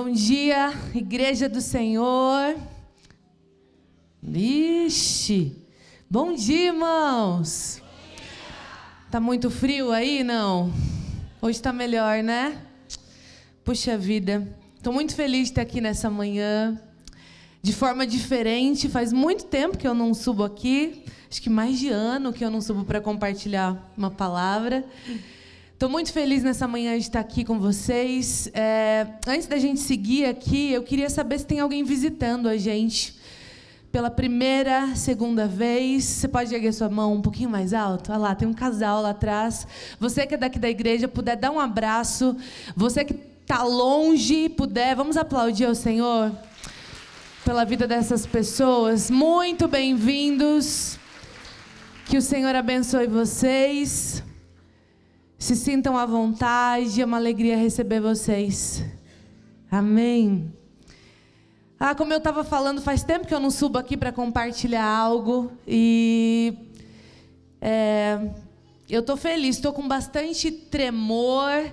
Bom dia, Igreja do Senhor. Ixi, bom dia, irmãos. Tá muito frio aí, não? Hoje tá melhor, né? Puxa vida, tô muito feliz de estar aqui nessa manhã, de forma diferente. Faz muito tempo que eu não subo aqui, acho que mais de ano que eu não subo para compartilhar uma palavra. Estou muito feliz nessa manhã de estar aqui com vocês. Antes da gente seguir aqui, eu queria saber se tem alguém visitando a gente pela primeira, segunda vez. Você pode erguer sua mão um pouquinho mais alto? Olha lá, tem um casal lá atrás. Você que é daqui da igreja, puder dar um abraço. Você que está longe, puder, vamos aplaudir ao Senhor pela vida dessas pessoas. Muito bem-vindos. Que o Senhor abençoe vocês. Se sintam à vontade, é uma alegria receber vocês. Amém. Como eu estava falando, faz tempo que eu não subo aqui para compartilhar algo. E eu estou feliz, estou com bastante tremor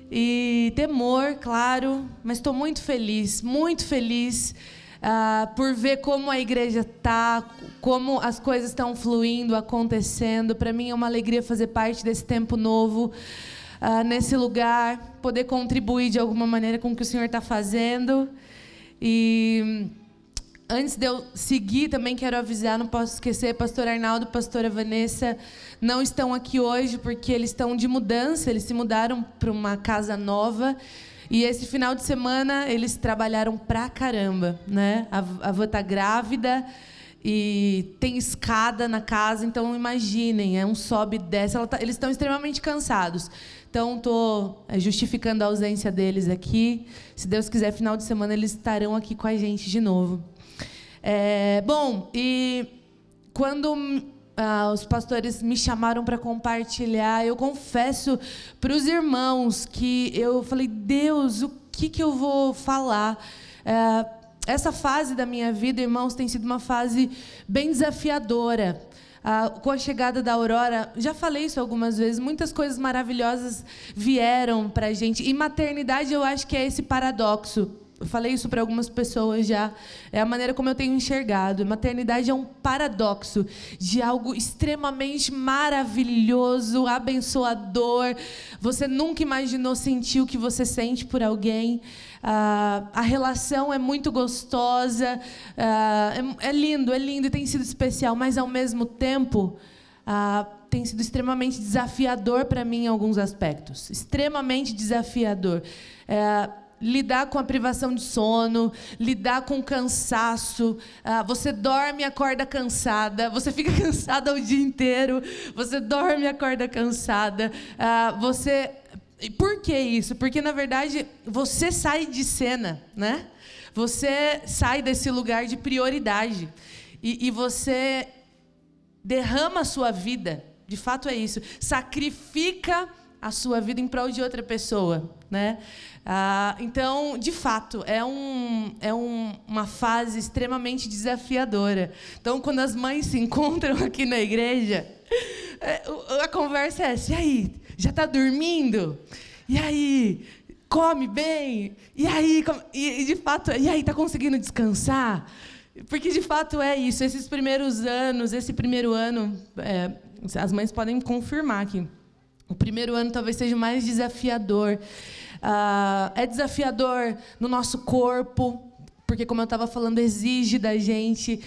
e temor, claro. Mas estou muito feliz por ver como a igreja está, como as coisas estão fluindo, acontecendo. Para mim é uma alegria fazer parte desse tempo novo, nesse lugar, poder contribuir de alguma maneira com o que o Senhor está fazendo. E antes de eu seguir, também quero avisar, não posso esquecer, pastor Arnaldo e pastora Vanessa não estão aqui hoje porque eles estão de mudança, eles se mudaram para uma casa nova. E esse final de semana eles trabalharam pra caramba, né? A avó tá grávida e tem escada na casa, então imaginem, um sobe e desce. Eles estão extremamente cansados. Então estou justificando a ausência deles aqui. Se Deus quiser, final de semana eles estarão aqui com a gente de novo. Bom, e quando os pastores me chamaram para compartilhar, eu confesso para os irmãos que eu falei, Deus, o que eu vou falar? Essa fase da minha vida, irmãos, tem sido uma fase bem desafiadora. Com a chegada da Aurora, já falei isso algumas vezes, muitas coisas maravilhosas vieram para a gente. E maternidade, eu acho que é esse paradoxo. Eu falei isso para algumas pessoas já. É a maneira como eu tenho enxergado. Maternidade é um paradoxo de algo extremamente maravilhoso, abençoador. Você nunca imaginou sentir o que você sente por alguém. A relação é muito gostosa. É lindo e tem sido especial. Mas, ao mesmo tempo, tem sido extremamente desafiador para mim em alguns aspectos. Extremamente desafiador. Lidar com a privação de sono, lidar com o cansaço. Você dorme e acorda cansada. Você fica cansada o dia inteiro. Você dorme e acorda cansada. Por que isso? Porque, na verdade, você sai de cena, né? Você sai desse lugar de prioridade. E você derrama a sua vida. De fato é isso. Sacrifica a sua vida em prol de outra pessoa, né? Então, de fato, é uma fase extremamente desafiadora. Então, quando as mães se encontram aqui na igreja, a conversa é essa: e aí, já está dormindo? E aí, come bem? E aí, de fato, e aí, está conseguindo descansar? Porque, de fato, é isso. Esse primeiro ano, as mães podem confirmar aqui. O primeiro ano talvez seja mais desafiador. É desafiador no nosso corpo, porque, como eu estava falando, exige da gente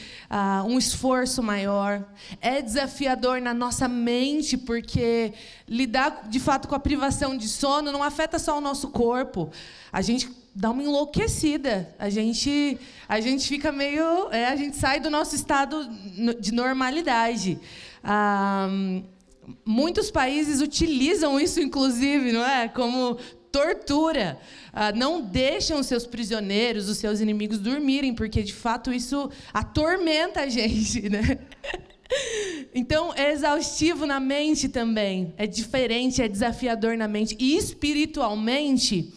um esforço maior. É desafiador na nossa mente, porque lidar, de fato, com a privação de sono não afeta só o nosso corpo. A gente dá uma enlouquecida. A gente fica meio... a gente sai do nosso estado de normalidade. Muitos países utilizam isso, inclusive, não é? Como tortura. Não deixam os seus prisioneiros, os seus inimigos dormirem, porque, de fato, isso atormenta a gente, né? Então, é exaustivo na mente também. É diferente, é desafiador na mente. E, espiritualmente,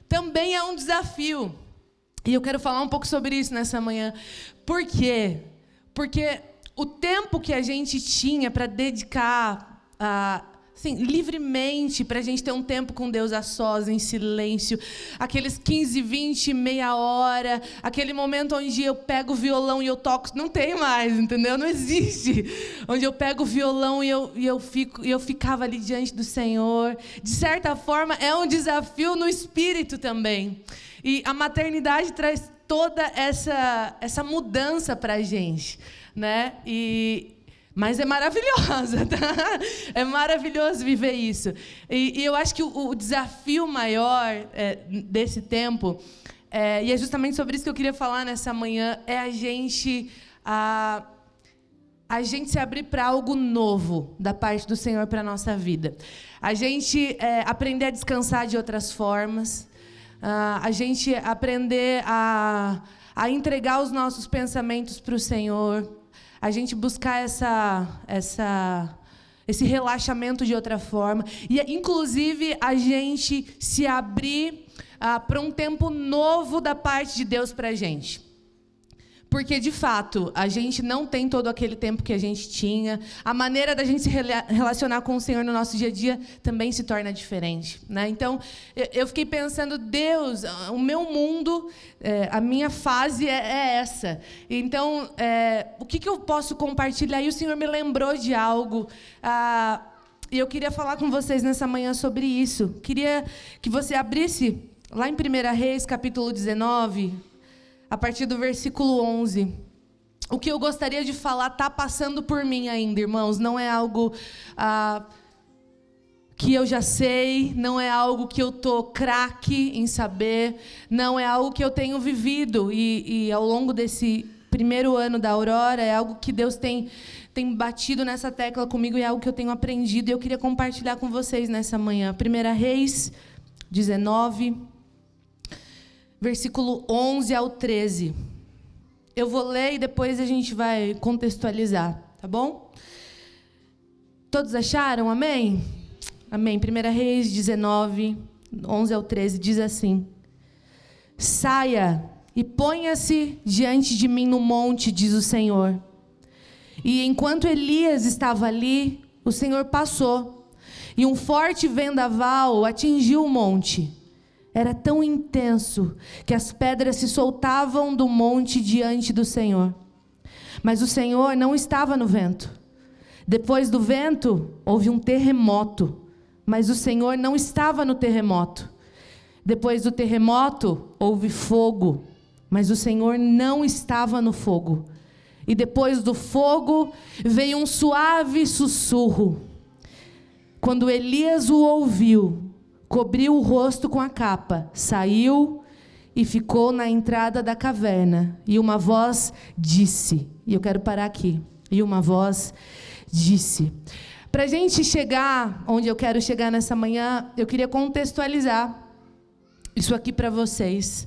também é um desafio. E eu quero falar um pouco sobre isso nessa manhã. Por quê? Porque o tempo que a gente tinha para dedicar assim, livremente, para a gente ter um tempo com Deus a sós, em silêncio. Aqueles 15, 20, meia hora, aquele momento onde eu pego o violão e eu toco, não tem mais, entendeu? Não existe. Onde eu pego o violão e eu ficava ali diante do Senhor. De certa forma, é um desafio no espírito também. E a maternidade traz toda essa mudança para a gente, né? Mas é maravilhosa, tá? É maravilhoso viver isso. E eu acho que o desafio maior desse tempo, e é justamente sobre isso que eu queria falar nessa manhã, é a gente se abrir para algo novo da parte do Senhor para a nossa vida. A gente aprender a descansar de outras formas. A gente aprender a entregar os nossos pensamentos para o Senhor. A gente buscar esse relaxamento de outra forma. E, inclusive, a gente se abrir para um tempo novo da parte de Deus para a gente. Porque, de fato, a gente não tem todo aquele tempo que a gente tinha. A maneira da gente se relacionar com o Senhor no nosso dia a dia também se torna diferente, né? Então, eu fiquei pensando, Deus, o meu mundo, a minha fase é essa. Então, o que eu posso compartilhar? E o Senhor me lembrou de algo. E eu queria falar com vocês nessa manhã sobre isso. Queria que você abrisse lá em 1 Reis, capítulo 19... a partir do versículo 11. O que eu gostaria de falar está passando por mim ainda, irmãos. Não é algo que eu já sei, não é algo que eu estou craque em saber, não é algo que eu tenho vivido. E ao longo desse primeiro ano da Aurora, é algo que Deus tem batido nessa tecla comigo e é algo que eu tenho aprendido. E eu queria compartilhar com vocês nessa manhã. 1 Reis 19... versículo 11 ao 13. Eu vou ler e depois a gente vai contextualizar, tá bom? Todos acharam? Amém? Amém. 1 Reis 19, 11 ao 13, diz assim: Saia e ponha-se diante de mim no monte, diz o Senhor. E enquanto Elias estava ali, o Senhor passou, e um forte vendaval atingiu o monte. Era tão intenso que as pedras se soltavam do monte diante do Senhor. Mas o Senhor não estava no vento. Depois do vento, houve um terremoto. Mas o Senhor não estava no terremoto. Depois do terremoto, houve fogo. Mas o Senhor não estava no fogo. E depois do fogo, veio um suave sussurro. Quando Elias o ouviu, cobriu o rosto com a capa, saiu e ficou na entrada da caverna. E uma voz disse, e eu quero parar aqui, e uma voz disse. Para a gente chegar onde eu quero chegar nessa manhã, eu queria contextualizar isso aqui para vocês.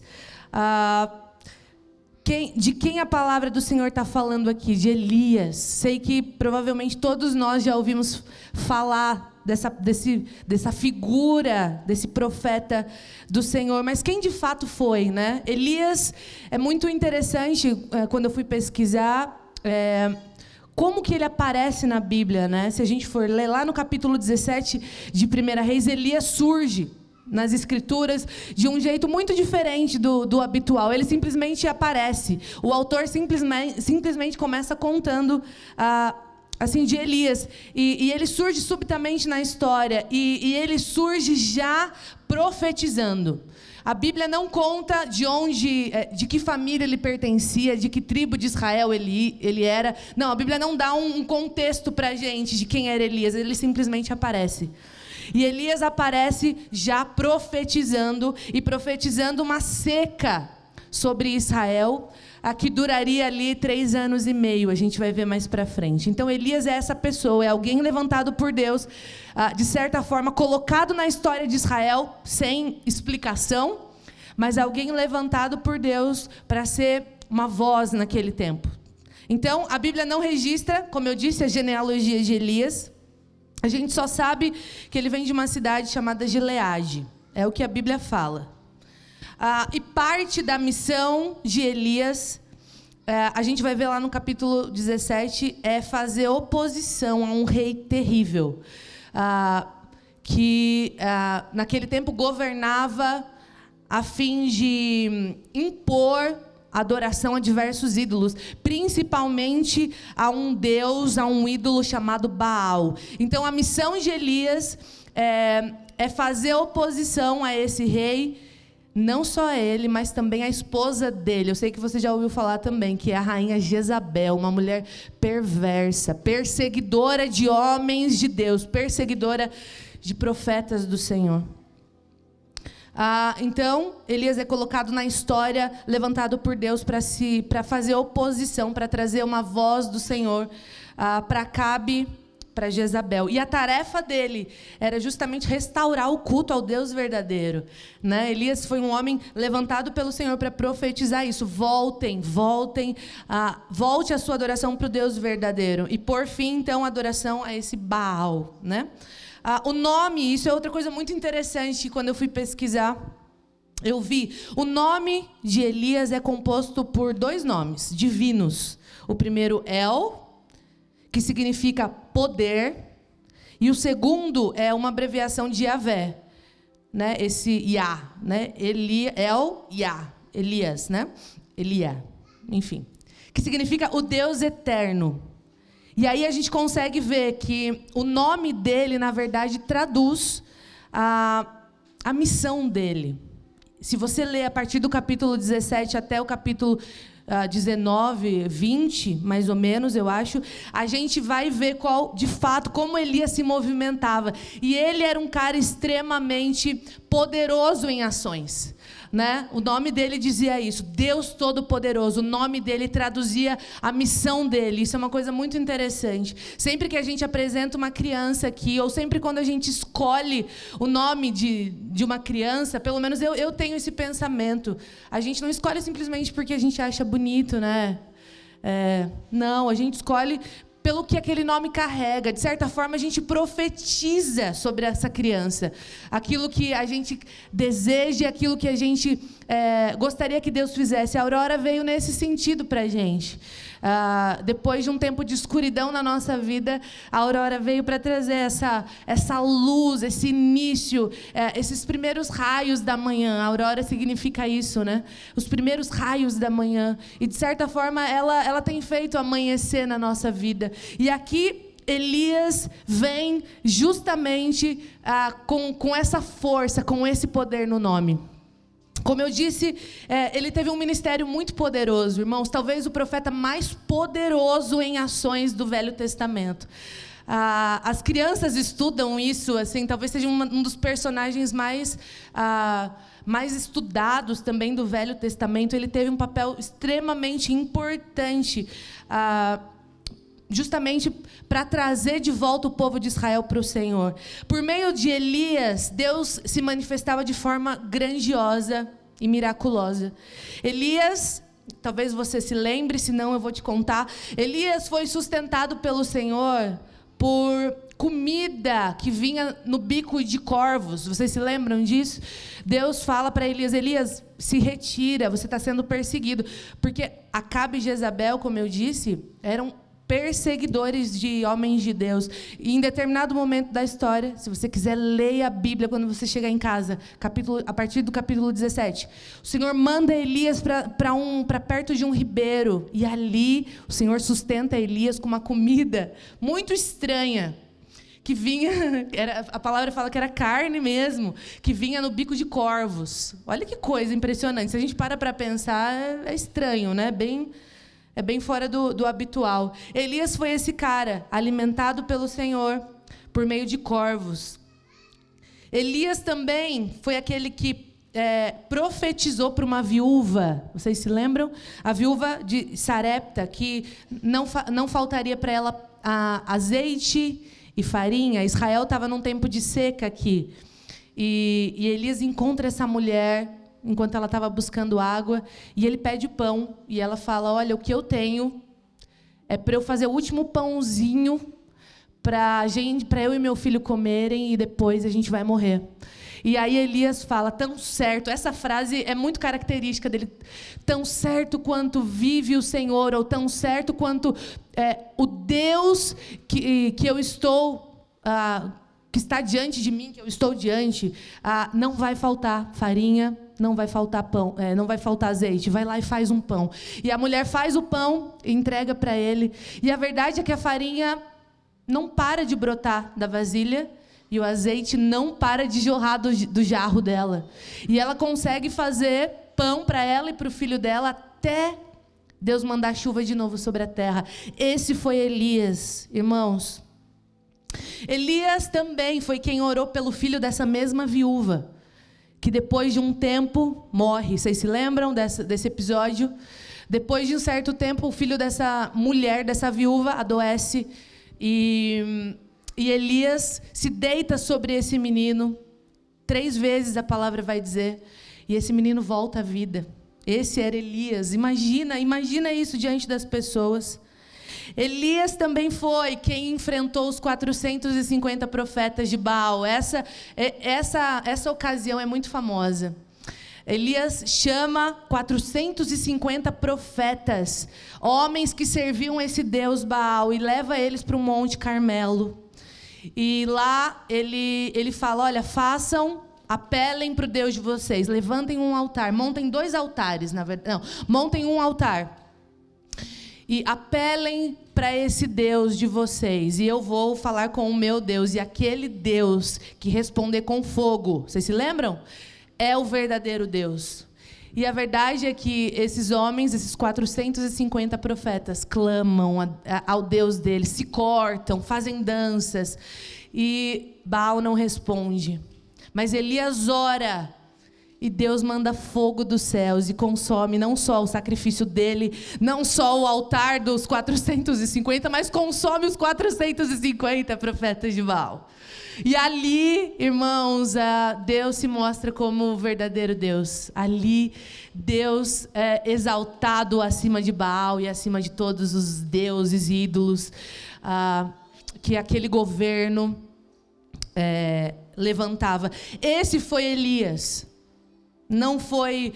De quem a palavra do Senhor está falando aqui? De Elias. Sei que provavelmente todos nós já ouvimos falar dessa figura, desse profeta do Senhor, mas quem de fato foi, né? Elias, é muito interessante, quando eu fui pesquisar, como que ele aparece na Bíblia, né? Se a gente for ler lá no capítulo 17 de 1 Reis, Elias surge nas Escrituras de um jeito muito diferente do habitual. Ele simplesmente aparece. O autor simplesmente começa contando assim, de Elias, e ele surge subitamente na história, e ele surge já profetizando. A Bíblia não conta de que família ele pertencia, de que tribo de Israel ele era. Não, a Bíblia não dá um contexto para a gente de quem era Elias, ele simplesmente aparece. E Elias aparece já profetizando, e profetizando uma seca sobre Israel, a que duraria ali 3 anos e meio, a gente vai ver mais para frente. Então Elias é essa pessoa, é alguém levantado por Deus, de certa forma colocado na história de Israel, sem explicação, mas alguém levantado por Deus para ser uma voz naquele tempo. Então a Bíblia não registra, como eu disse, a genealogia de Elias. A gente só sabe que ele vem de uma cidade chamada Gileade, é o que a Bíblia fala. E parte da missão de Elias, a gente vai ver lá no capítulo 17, é fazer oposição a um rei terrível. que naquele tempo governava a fim de impor adoração a diversos ídolos, principalmente a um deus, a um ídolo chamado Baal. Então, a missão de Elias é fazer oposição a esse rei, não só ele, mas também a esposa dele. Eu sei que você já ouviu falar também, que é a rainha Jezabel, uma mulher perversa, perseguidora de homens de Deus, perseguidora de profetas do Senhor. Então, Elias é colocado na história, levantado por Deus para fazer oposição, para trazer uma voz do Senhor para Acabe, para Jezabel. E a tarefa dele era justamente restaurar o culto ao Deus verdadeiro, né? Elias foi um homem levantado pelo Senhor para profetizar isso. Volte a sua adoração para o Deus verdadeiro. E por fim, então, a adoração a esse Baal, né? O nome, isso é outra coisa muito interessante. Quando eu fui pesquisar, eu vi, o nome de Elias é composto por 2 nomes divinos. O primeiro, El, que significa poder, e o segundo é uma abreviação de Yahvé, né? Esse Yah, né? Elias, né? Elia, enfim, que significa o Deus eterno. E aí a gente consegue ver que o nome dele, na verdade, traduz a missão dele. Se você ler a partir do capítulo 17 até o capítulo 19, 20, mais ou menos, eu acho, a gente vai ver de fato, como Elias se movimentava. E ele era um cara extremamente poderoso em ações, né? O nome dele dizia isso, Deus Todo-Poderoso. O nome dele traduzia a missão dele. Isso é uma coisa muito interessante. Sempre que a gente apresenta uma criança aqui, ou sempre quando a gente escolhe o nome de uma criança, pelo menos eu tenho esse pensamento. A gente não escolhe simplesmente porque a gente acha bonito, né? Não, a gente escolhe pelo que aquele nome carrega. De certa forma, a gente profetiza sobre essa criança. Aquilo que a gente deseja, aquilo que a gente gostaria que Deus fizesse. A Aurora veio nesse sentido para a gente. Depois de um tempo de escuridão na nossa vida, a Aurora veio para trazer essa luz, esse início, esses primeiros raios da manhã. A Aurora significa isso, né? Os primeiros raios da manhã. E, de certa forma, ela tem feito amanhecer na nossa vida. E aqui Elias vem justamente com essa força, com esse poder no nome. Como eu disse, ele teve um ministério muito poderoso, irmãos. Talvez o profeta mais poderoso em ações do Velho Testamento. As crianças estudam isso, assim, talvez seja um dos personagens mais estudados também do Velho Testamento. Ele teve um papel extremamente importante, justamente para trazer de volta o povo de Israel para o Senhor. Por meio de Elias, Deus se manifestava de forma grandiosa e miraculosa. Elias, talvez você se lembre, se não eu vou te contar. Elias foi sustentado pelo Senhor por comida que vinha no bico de corvos. Vocês se lembram disso? Deus fala para Elias, Elias, se retira, você está sendo perseguido. Porque Acabe e Jezabel, como eu disse, eram perseguidores de homens de Deus. E em determinado momento da história, se você quiser, leia a Bíblia quando você chegar em casa, a partir do capítulo 17. O Senhor manda Elias para perto de um ribeiro. E ali o Senhor sustenta Elias com uma comida muito estranha, que vinha, a palavra fala que era carne mesmo, que vinha no bico de corvos. Olha que coisa impressionante. Se a gente para pensar, é estranho, né? É bem fora do habitual. Elias foi esse cara, alimentado pelo Senhor por meio de corvos. Elias também foi aquele que profetizou para uma viúva. Vocês se lembram? A viúva de Sarepta, que não faltaria para ela azeite e farinha. Israel estava num tempo de seca aqui. E Elias encontra essa mulher enquanto ela estava buscando água, e ele pede pão, e ela fala, olha, o que eu tenho é para eu fazer o último pãozinho para eu e meu filho comerem, e depois a gente vai morrer. E aí Elias fala, tão certo, essa frase é muito característica dele, tão certo quanto vive o Senhor, ou tão certo quanto o Deus que eu estou que está diante de mim, que eu estou diante, não vai faltar farinha, não vai faltar pão, não vai faltar azeite. Vai lá e faz um pão. E a mulher faz o pão e entrega para ele. E a verdade é que a farinha não para de brotar da vasilha e o azeite não para de jorrar do jarro dela. E ela consegue fazer pão para ela e para o filho dela até Deus mandar chuva de novo sobre a terra. Esse foi Elias, irmãos. Elias também foi quem orou pelo filho dessa mesma viúva, que depois de um tempo morre. Vocês se lembram desse episódio? Depois de um certo tempo, o filho dessa mulher, dessa viúva, adoece. E Elias se deita sobre esse menino. 3 vezes a palavra vai dizer. E esse menino volta à vida. Esse era Elias. Imagina isso diante das pessoas. Elias também foi quem enfrentou os 450 profetas de Baal. Essa ocasião é muito famosa. Elias chama 450 profetas, homens que serviam esse Deus Baal, e leva eles para o Monte Carmelo. E lá ele fala, olha, apelem para o Deus de vocês, levantem um altar, montem 2 altares, na verdade, não, montem um altar. E apelem para esse Deus de vocês. E eu vou falar com o meu Deus. E aquele Deus que responder com fogo, vocês se lembram? É o verdadeiro Deus. E a verdade é que esses homens, esses 450 profetas, clamam ao Deus deles, se cortam, fazem danças. E Baal não responde. Mas Elias ora. E Deus manda fogo dos céus e consome não só o sacrifício dele, não só o altar dos 450, mas consome os 450 profetas de Baal. E ali, irmãos, Deus se mostra como o verdadeiro Deus. Ali, Deus é exaltado acima de Baal e acima de todos os deuses e ídolos que aquele governo levantava. Esse foi Elias. Não foi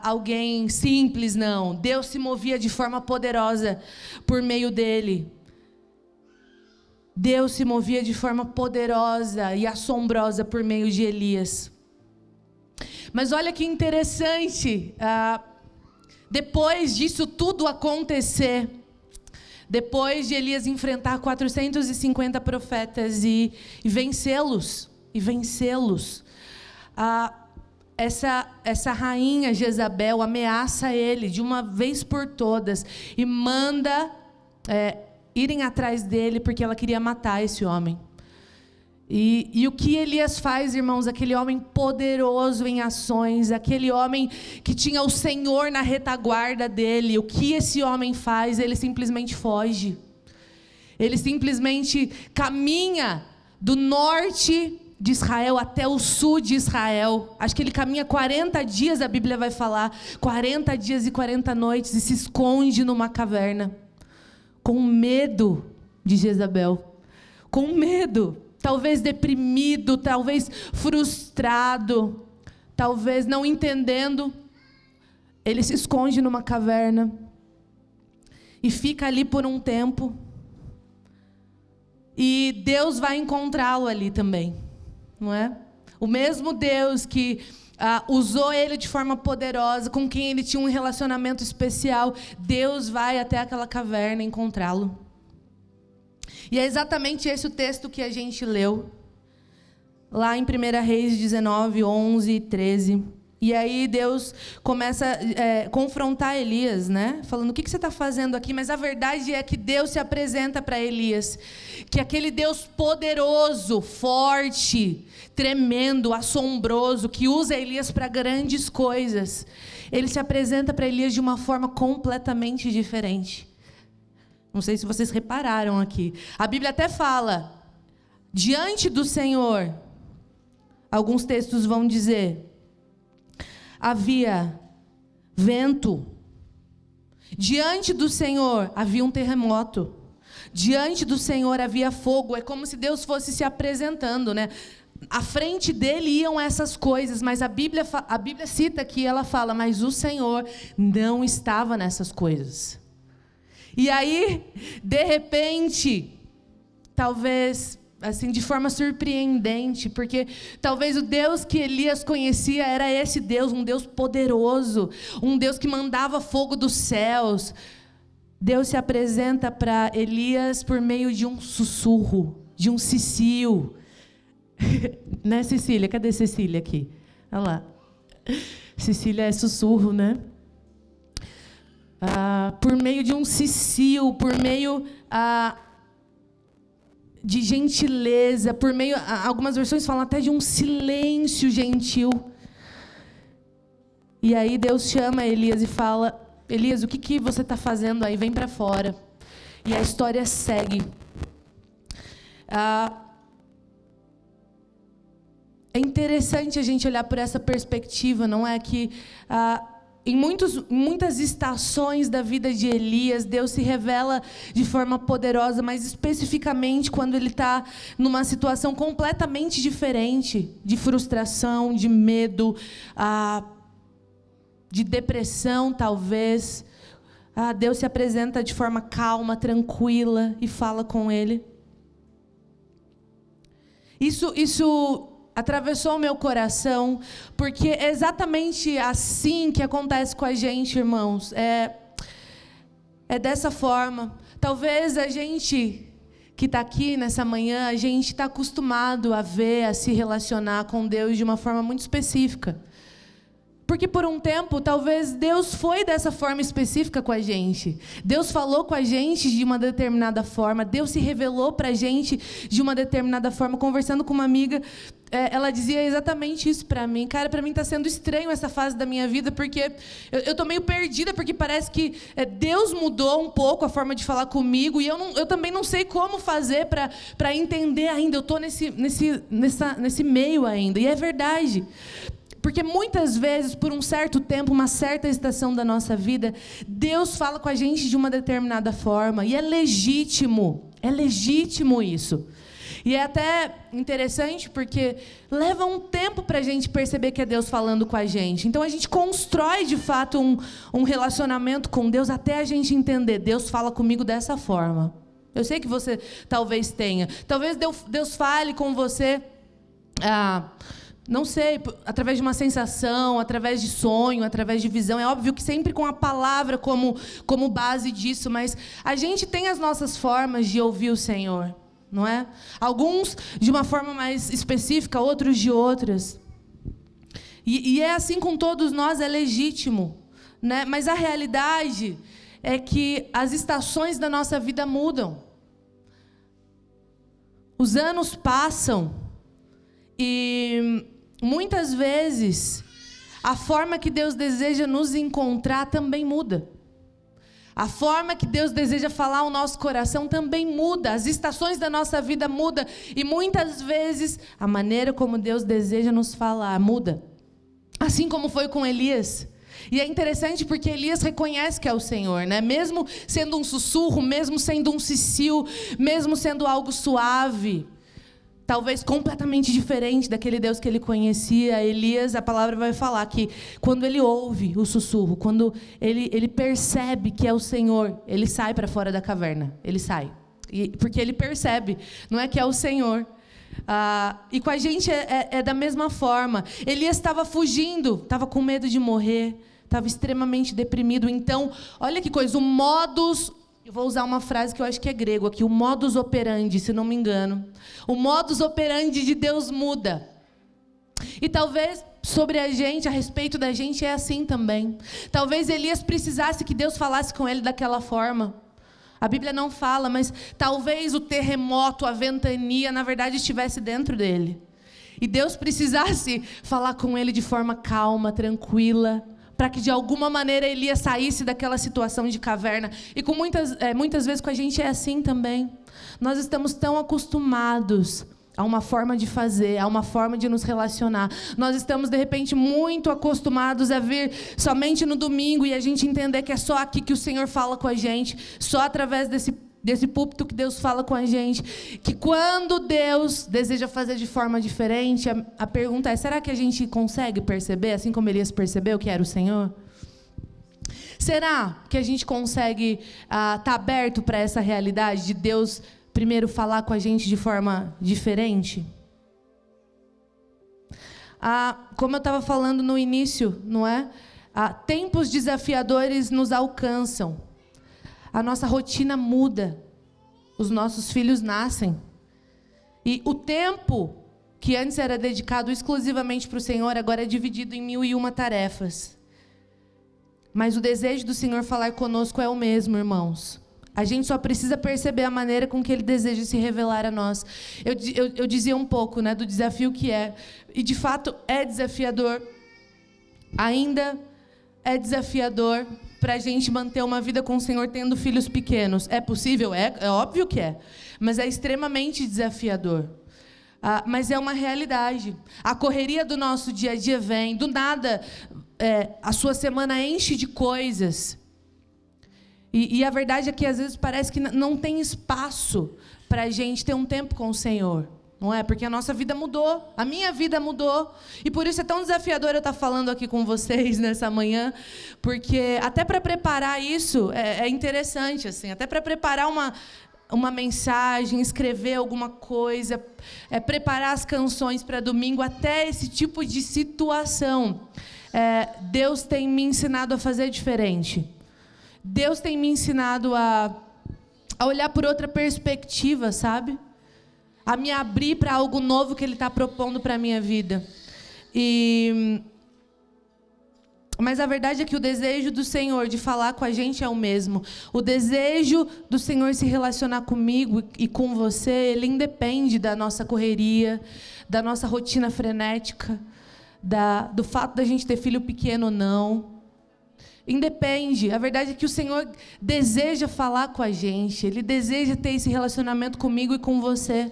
alguém simples, não. Deus se movia de forma poderosa por meio dele. Deus se movia de forma poderosa e assombrosa por meio de Elias. Mas olha que interessante. Depois disso tudo acontecer, depois de Elias enfrentar 450 profetas e vencê-los, essa rainha Jezabel ameaça ele de uma vez por todas e manda irem atrás dele porque ela queria matar esse homem. E o que Elias faz, irmãos? Aquele homem poderoso em ações, aquele homem que tinha o Senhor na retaguarda dele, o que esse homem faz? Ele simplesmente foge. Ele simplesmente caminha do norte de Israel até o sul de Israel. Acho que ele caminha 40 dias, a Bíblia vai falar, 40 dias e 40 noites, e se esconde numa caverna, com medo de Jezabel, com medo, talvez deprimido, talvez frustrado, talvez não entendendo. Ele se esconde numa caverna e fica ali por um tempo, e Deus vai encontrá-lo ali também. Não é? O mesmo Deus que usou ele de forma poderosa, com quem ele tinha um relacionamento especial, Deus vai até aquela caverna encontrá-lo. E é exatamente esse o texto que a gente leu, lá em 1 Reis 19, 11 e 13. E aí Deus começa a confrontar Elias, né? Falando, o que você está fazendo aqui? Mas a verdade é que Deus se apresenta para Elias, que aquele Deus poderoso, forte, tremendo, assombroso, que usa Elias para grandes coisas, ele se apresenta para Elias de uma forma completamente diferente. Não sei se vocês repararam aqui. A Bíblia até fala, diante do Senhor, alguns textos vão dizer, havia vento. Diante do Senhor havia um terremoto. Diante do Senhor havia fogo. É como se Deus fosse se apresentando, né? À frente dele iam essas coisas, mas a Bíblia cita aqui, ela fala, mas o Senhor não estava nessas coisas. E aí, de repente, talvez assim, de forma surpreendente, porque talvez o Deus que Elias conhecia era esse Deus, um Deus poderoso, um Deus que mandava fogo dos céus. Deus se apresenta para Elias por meio de um sussurro, de um cicio. Né, Cecília? Cadê Cecília aqui? Olha lá. Cecília é sussurro, né? Por meio de um cicio, por meio de gentileza, por meio, algumas versões falam até de um silêncio gentil. E aí Deus chama Elias e fala: Elias, o que você está fazendo aí? Vem para fora. E a história segue. É interessante a gente olhar por essa perspectiva, não é? Que em muitas estações da vida de Elias, Deus se revela de forma poderosa, mas especificamente quando ele está numa situação completamente diferente, de frustração, de medo, de depressão, talvez. Deus se apresenta de forma calma, tranquila e fala com ele. Isso atravessou o meu coração, porque é exatamente assim que acontece com a gente, irmãos. É dessa forma. Talvez a gente que está aqui nessa manhã, a gente está acostumado a ver, a se relacionar com Deus de uma forma muito específica. Porque por um tempo, talvez Deus foi dessa forma específica com a gente. Deus falou com a gente de uma determinada forma. Deus se revelou para a gente de uma determinada forma. Conversando com uma amiga, ela dizia exatamente isso para mim. Cara, para mim está sendo estranho essa fase da minha vida, porque eu estou meio perdida, porque parece que Deus mudou um pouco a forma de falar comigo, e eu também não sei como fazer para entender ainda. Eu estou nesse meio ainda. E é verdade. Porque muitas vezes, por um certo tempo, uma certa estação da nossa vida, Deus fala com a gente de uma determinada forma. E é legítimo isso. E é até interessante porque leva um tempo para a gente perceber que é Deus falando com a gente. Então a gente constrói de fato um relacionamento com Deus até a gente entender: Deus fala comigo dessa forma. Eu sei que você talvez tenha. Talvez Deus fale com você... não sei, através de uma sensação, através de sonho, através de visão. É óbvio que sempre com a palavra como base disso, mas a gente tem as nossas formas de ouvir o Senhor, não é? Alguns de uma forma mais específica, outros de outras. E é assim com todos nós, é legítimo, né? Mas a realidade é que as estações da nossa vida mudam. Os anos passam e... muitas vezes, a forma que Deus deseja nos encontrar também muda. A forma que Deus deseja falar ao nosso coração também muda. As estações da nossa vida mudam. E muitas vezes, a maneira como Deus deseja nos falar muda. Assim como foi com Elias. E é interessante porque Elias reconhece que é o Senhor, né? Mesmo sendo um sussurro, mesmo sendo um cicio, mesmo sendo algo suave, talvez completamente diferente daquele Deus que ele conhecia. Elias, a palavra vai falar que quando ele ouve o sussurro, quando ele percebe que é o Senhor, ele sai para fora da caverna. Ele sai. Porque ele percebe, não é que é o Senhor. E com a gente é da mesma forma. Elias estava fugindo, estava com medo de morrer, estava extremamente deprimido. Então, olha que coisa, eu vou usar uma frase que eu acho que é grego aqui, o modus operandi, se não me engano. O modus operandi de Deus muda. E talvez sobre a gente, a respeito da gente, é assim também. Talvez Elias precisasse que Deus falasse com ele daquela forma. A Bíblia não fala, mas talvez o terremoto, a ventania, na verdade, estivesse dentro dele. E Deus precisasse falar com ele de forma calma, tranquila, para que de alguma maneira Elias saísse daquela situação de caverna. E com muitas vezes com a gente é assim também. Nós estamos tão acostumados a uma forma de fazer, a uma forma de nos relacionar. Nós estamos, de repente, muito acostumados a vir somente no domingo e a gente entender que é só aqui que o Senhor fala com a gente, só através desse púlpito que Deus fala com a gente, que quando Deus deseja fazer de forma diferente, a pergunta é: será que a gente consegue perceber, assim como Elias percebeu que era o Senhor? Será que a gente consegue estar aberto para essa realidade de Deus primeiro falar com a gente de forma diferente? Como eu estava falando no início, não é? Tempos desafiadores nos alcançam. A nossa rotina muda. Os nossos filhos nascem. E o tempo que antes era dedicado exclusivamente para o Senhor, agora é dividido em 1001 tarefas. Mas o desejo do Senhor falar conosco é o mesmo, irmãos. A gente só precisa perceber a maneira com que Ele deseja se revelar a nós. Eu dizia um pouco, né, do desafio que é. E, de fato, é desafiador. Ainda é desafiador para a gente manter uma vida com o Senhor tendo filhos pequenos. É possível? É óbvio que é. Mas é extremamente desafiador. Mas é uma realidade. A correria do nosso dia a dia vem. Do nada, a sua semana enche de coisas. E a verdade é que, às vezes, parece que não tem espaço para a gente ter um tempo com o Senhor. Não é? Porque a nossa vida mudou. A minha vida mudou. E por isso é tão desafiador eu estar falando aqui com vocês nessa manhã. Porque até para preparar isso é interessante. Assim, até para preparar uma mensagem, escrever alguma coisa, preparar as canções para domingo, até esse tipo de situação. Deus tem me ensinado a fazer diferente. Deus tem me ensinado a olhar por outra perspectiva, sabe? A me abrir para algo novo que Ele está propondo para a minha vida. Mas a verdade é que o desejo do Senhor de falar com a gente é o mesmo. O desejo do Senhor se relacionar comigo e com você, ele independe da nossa correria, da nossa rotina frenética, do fato da gente ter filho pequeno ou não. Independe. A verdade é que o Senhor deseja falar com a gente. Ele deseja ter esse relacionamento comigo e com você.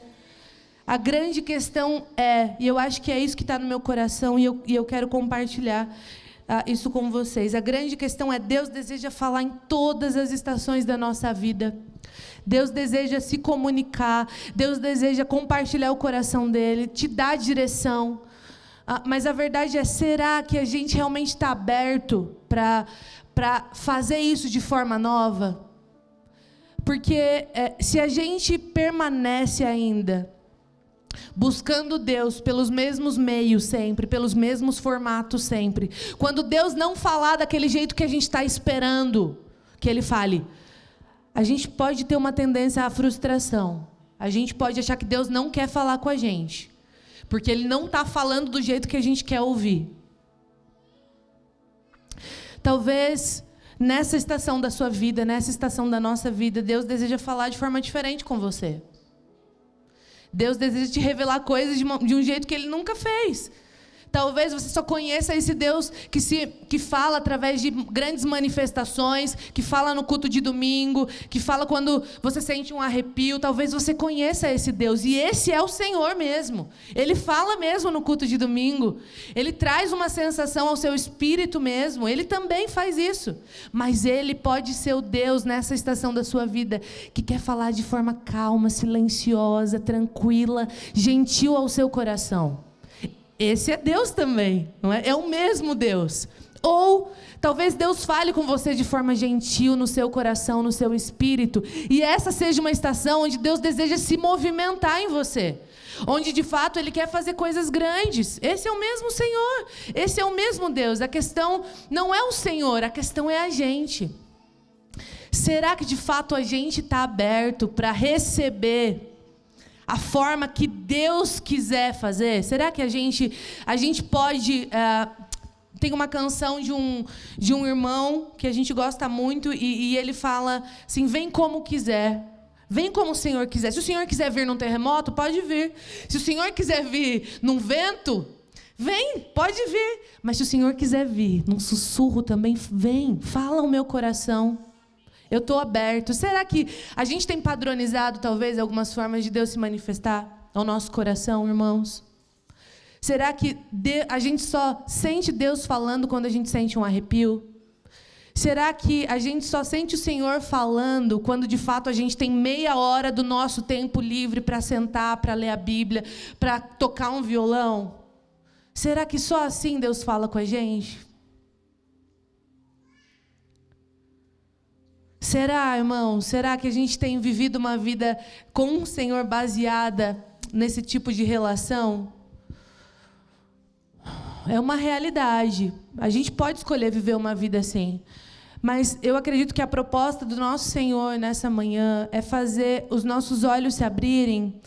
A grande questão e eu acho que é isso que está no meu coração, e eu quero compartilhar isso com vocês. A grande questão Deus deseja falar em todas as estações da nossa vida. Deus deseja se comunicar. Deus deseja compartilhar o coração dEle, te dar direção. Mas a verdade será que a gente realmente está aberto para fazer isso de forma nova? Porque se a gente permanece ainda buscando Deus pelos mesmos meios sempre, pelos mesmos formatos sempre, quando Deus não falar daquele jeito que a gente está esperando que Ele fale, a gente pode ter uma tendência à frustração. A gente pode achar que Deus não quer falar com a gente, porque Ele não está falando do jeito que a gente quer ouvir. Talvez nessa estação da sua vida, nessa estação da nossa vida, Deus deseja falar de forma diferente com você. Deus deseja te revelar coisas de um jeito que Ele nunca fez. Talvez você só conheça esse Deus que fala através de grandes manifestações, que fala no culto de domingo, que fala quando você sente um arrepio. Talvez você conheça esse Deus. E esse é o Senhor mesmo. Ele fala mesmo no culto de domingo. Ele traz uma sensação ao seu espírito mesmo. Ele também faz isso. Mas Ele pode ser o Deus nessa estação da sua vida que quer falar de forma calma, silenciosa, tranquila, gentil ao seu coração. Esse é Deus também, não é? É o mesmo Deus. Ou talvez Deus fale com você de forma gentil no seu coração, no seu espírito. E essa seja uma estação onde Deus deseja se movimentar em você. Onde de fato Ele quer fazer coisas grandes. Esse é o mesmo Senhor. Esse é o mesmo Deus. A questão não é o Senhor, a questão é a gente. Será que de fato a gente está aberto para receber a forma que Deus quiser fazer? Será que a gente pode... tem uma canção de um irmão que a gente gosta muito e ele fala assim: vem como quiser, vem como o Senhor quiser. Se o Senhor quiser vir num terremoto, pode vir. Se o Senhor quiser vir num vento, vem, pode vir. Mas se o Senhor quiser vir num sussurro também, vem, fala ao meu coração. Eu estou aberto. Será que a gente tem padronizado, talvez, algumas formas de Deus se manifestar ao nosso coração, irmãos? Será que a gente só sente Deus falando quando a gente sente um arrepio? Será que a gente só sente o Senhor falando quando, de fato, a gente tem meia hora do nosso tempo livre para sentar, para ler a Bíblia, para tocar um violão? Será que só assim Deus fala com a gente? Será, irmão? Será que a gente tem vivido uma vida com o Senhor baseada nesse tipo de relação? É uma realidade. A gente pode escolher viver uma vida assim. Mas eu acredito que a proposta do nosso Senhor nessa manhã é fazer os nossos olhos se abrirem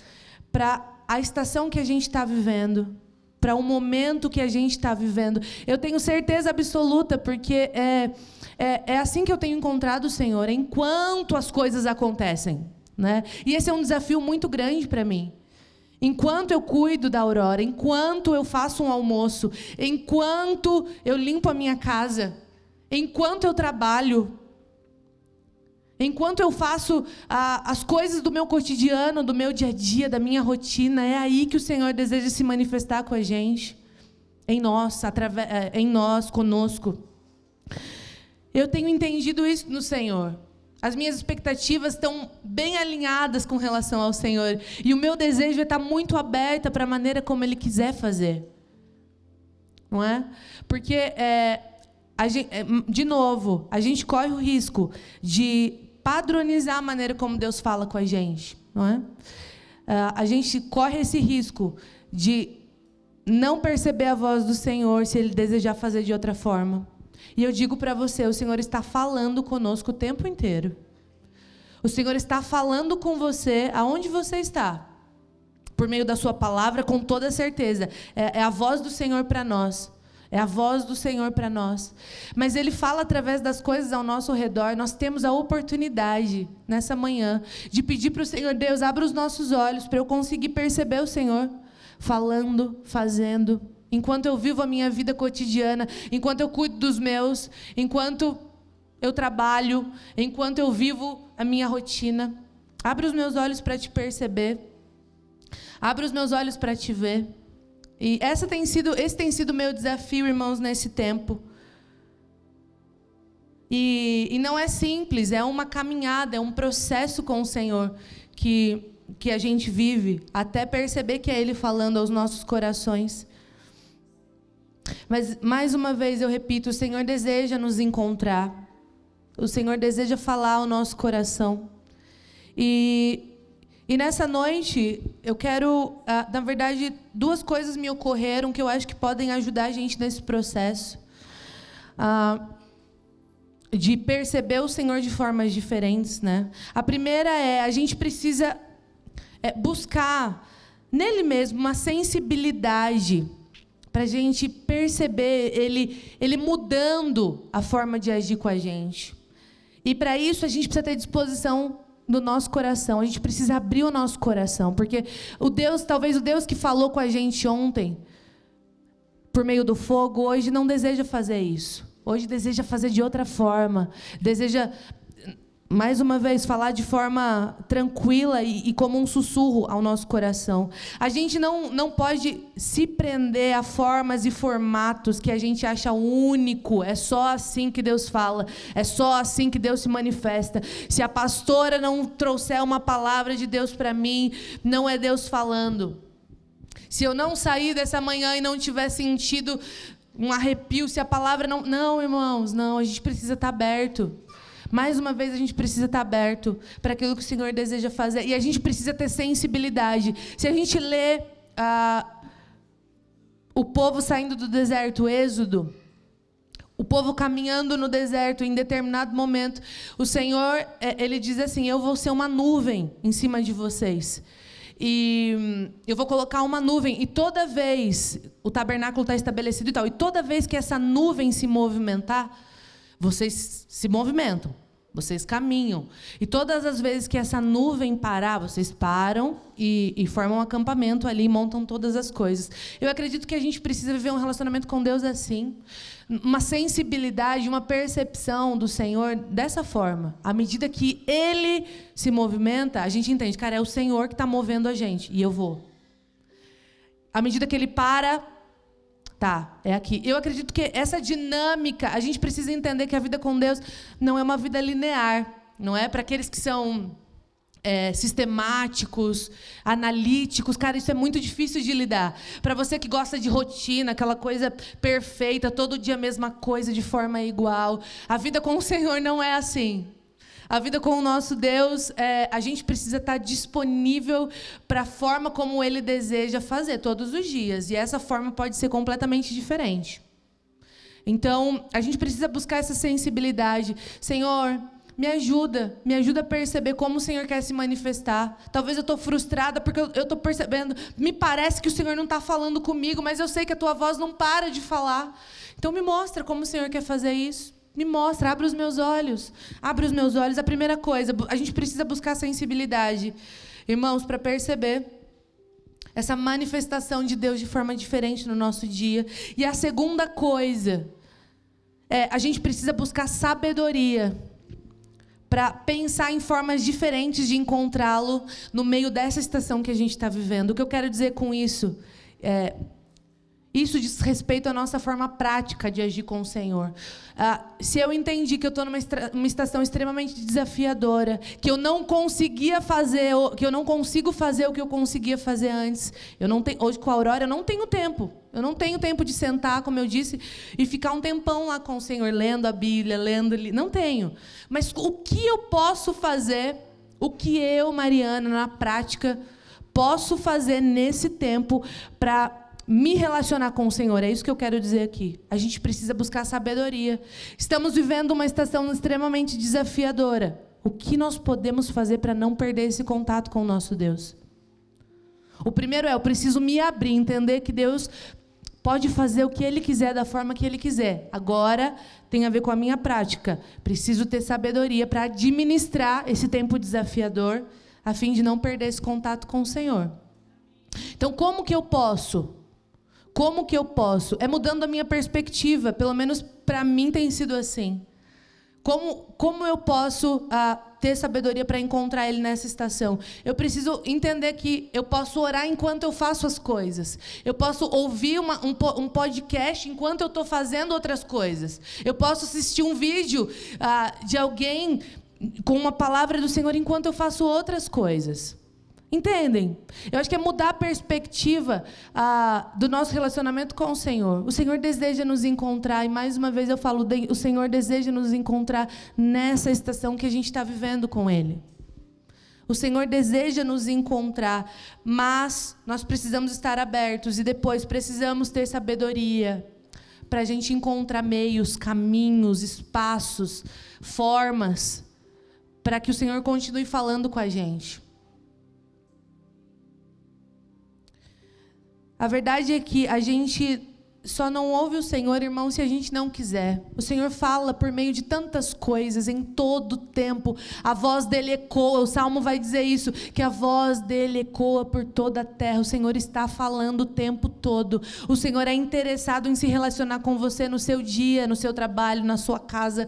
para a estação que a gente está vivendo, para o momento que a gente está vivendo. Eu tenho certeza absoluta, porque é assim que eu tenho encontrado o Senhor, enquanto as coisas acontecem, né? E esse é um desafio muito grande para mim. Enquanto eu cuido da Aurora, enquanto eu faço um almoço, enquanto eu limpo a minha casa, enquanto eu trabalho, enquanto eu faço as coisas do meu cotidiano, do meu dia a dia, da minha rotina, é aí que o Senhor deseja se manifestar com a gente, em nós, conosco. Eu tenho entendido isso no Senhor. As minhas expectativas estão bem alinhadas com relação ao Senhor. E o meu desejo é estar muito aberta para a maneira como Ele quiser fazer. Não é? Porque, de novo, a gente corre o risco de padronizar a maneira como Deus fala com a gente. Não é? A gente corre esse risco de não perceber a voz do Senhor se Ele desejar fazer de outra forma. E eu digo para você, o Senhor está falando conosco o tempo inteiro. O Senhor está falando com você aonde você está. Por meio da sua palavra, com toda certeza. É a voz do Senhor para nós. É a voz do Senhor para nós. Mas Ele fala através das coisas ao nosso redor. Nós temos a oportunidade, nessa manhã, de pedir para o Senhor, Deus, abra os nossos olhos para eu conseguir perceber o Senhor falando, fazendo. Enquanto eu vivo a minha vida cotidiana, enquanto eu cuido dos meus, enquanto eu trabalho, enquanto eu vivo a minha rotina. Abre os meus olhos para te perceber. Abre os meus olhos para te ver. E esse tem sido o meu desafio, irmãos, nesse tempo. E não é simples, é uma caminhada, é um processo com o Senhor que a gente vive, até perceber que é Ele falando aos nossos corações. Mas, mais uma vez, eu repito, o Senhor deseja nos encontrar. O Senhor deseja falar ao nosso coração. E nessa noite, eu quero... na verdade, duas coisas me ocorreram que eu acho que podem ajudar a gente nesse processo. De perceber o Senhor de formas diferentes, né? A primeira a gente precisa buscar nele mesmo uma sensibilidade para a gente perceber ele mudando a forma de agir com a gente. E para isso a gente precisa ter disposição do nosso coração. A gente precisa abrir o nosso coração, porque talvez o Deus que falou com a gente ontem, por meio do fogo, hoje não deseja fazer isso. Hoje deseja fazer de outra forma. Deseja, mais uma vez, falar de forma tranquila e como um sussurro ao nosso coração. A gente não pode se prender a formas e formatos que a gente acha único. É só assim que Deus fala. É só assim que Deus se manifesta. Se a pastora não trouxer uma palavra de Deus para mim, não é Deus falando. Se eu não sair dessa manhã e não tiver sentido um arrepio, se a palavra não... Não, irmãos, não. A gente precisa estar aberto. Mais uma vez, a gente precisa estar aberto para aquilo que o Senhor deseja fazer. E a gente precisa ter sensibilidade. Se a gente lê o povo saindo do deserto, Êxodo, o povo caminhando no deserto, em determinado momento, o Senhor, Ele diz assim, eu vou ser uma nuvem em cima de vocês. E eu vou colocar uma nuvem. E toda vez, o tabernáculo está estabelecido e tal, e toda vez que essa nuvem se movimentar, vocês se movimentam, vocês caminham. E todas as vezes que essa nuvem parar, vocês param e formam um acampamento ali e montam todas as coisas. Eu acredito que a gente precisa viver um relacionamento com Deus assim. Uma sensibilidade, uma percepção do Senhor dessa forma. À medida que Ele se movimenta, a gente entende, cara, é o Senhor que está movendo a gente. E eu vou. À medida que Ele para... Tá, é aqui. Eu acredito que essa dinâmica, a gente precisa entender que a vida com Deus não é uma vida linear. Não é para aqueles que são sistemáticos, analíticos. Cara, isso é muito difícil de lidar. Para você que gosta de rotina, aquela coisa perfeita, todo dia a mesma coisa, de forma igual. A vida com o Senhor não é assim. A vida com o nosso Deus, a gente precisa estar disponível para a forma como Ele deseja fazer todos os dias. E essa forma pode ser completamente diferente. Então, a gente precisa buscar essa sensibilidade. Senhor, me ajuda a perceber como o Senhor quer se manifestar. Talvez eu estou frustrada porque eu estou percebendo, me parece que o Senhor não está falando comigo, mas eu sei que a tua voz não para de falar. Então, me mostra como o Senhor quer fazer isso. Me mostra, abre os meus olhos. Abre os meus olhos. A primeira coisa, a gente precisa buscar sensibilidade, irmãos, para perceber essa manifestação de Deus de forma diferente no nosso dia. E a segunda coisa, a gente precisa buscar sabedoria para pensar em formas diferentes de encontrá-lo no meio dessa estação que a gente está vivendo. O que eu quero dizer com isso isso diz respeito à nossa forma prática de agir com o Senhor. Se eu entendi que eu estou numa estação extremamente desafiadora, que eu não conseguia fazer, que eu não consigo fazer o que eu conseguia fazer antes, hoje com a Aurora eu não tenho tempo. Eu não tenho tempo de sentar, como eu disse, e ficar um tempão lá com o Senhor, lendo a Bíblia, não tenho. Mas o que eu posso fazer, o que eu, Mariana, na prática, posso fazer nesse tempo para me relacionar com o Senhor? É isso que eu quero dizer aqui. A gente precisa buscar sabedoria. Estamos vivendo uma estação extremamente desafiadora. O que nós podemos fazer para não perder esse contato com o nosso Deus? O primeiro eu preciso me abrir, entender que Deus pode fazer o que Ele quiser, da forma que Ele quiser. Agora, tem a ver com a minha prática. Preciso ter sabedoria para administrar esse tempo desafiador, a fim de não perder esse contato com o Senhor. Então, como que eu posso? Como que eu posso? É mudando a minha perspectiva, pelo menos para mim tem sido assim. Como eu posso ter sabedoria para encontrar Ele nessa estação? Eu preciso entender que eu posso orar enquanto eu faço as coisas. Eu posso ouvir um podcast enquanto eu estou fazendo outras coisas. Eu posso assistir um vídeo de alguém com uma palavra do Senhor enquanto eu faço outras coisas. Entendem? Eu acho que é mudar a perspectiva do nosso relacionamento com o Senhor. O Senhor deseja nos encontrar, e mais uma vez eu falo, o Senhor deseja nos encontrar nessa estação que a gente está vivendo com Ele. O Senhor deseja nos encontrar, mas nós precisamos estar abertos e depois precisamos ter sabedoria para a gente encontrar meios, caminhos, espaços, formas, para que o Senhor continue falando com a gente. A verdade é que a gente só não ouve o Senhor, irmão, se a gente não quiser. O Senhor fala por meio de tantas coisas, em todo tempo. A voz dele ecoa, o Salmo vai dizer isso, que a voz dele ecoa por toda a terra. O Senhor está falando o tempo todo. O Senhor é interessado em se relacionar com você no seu dia, no seu trabalho, na sua casa,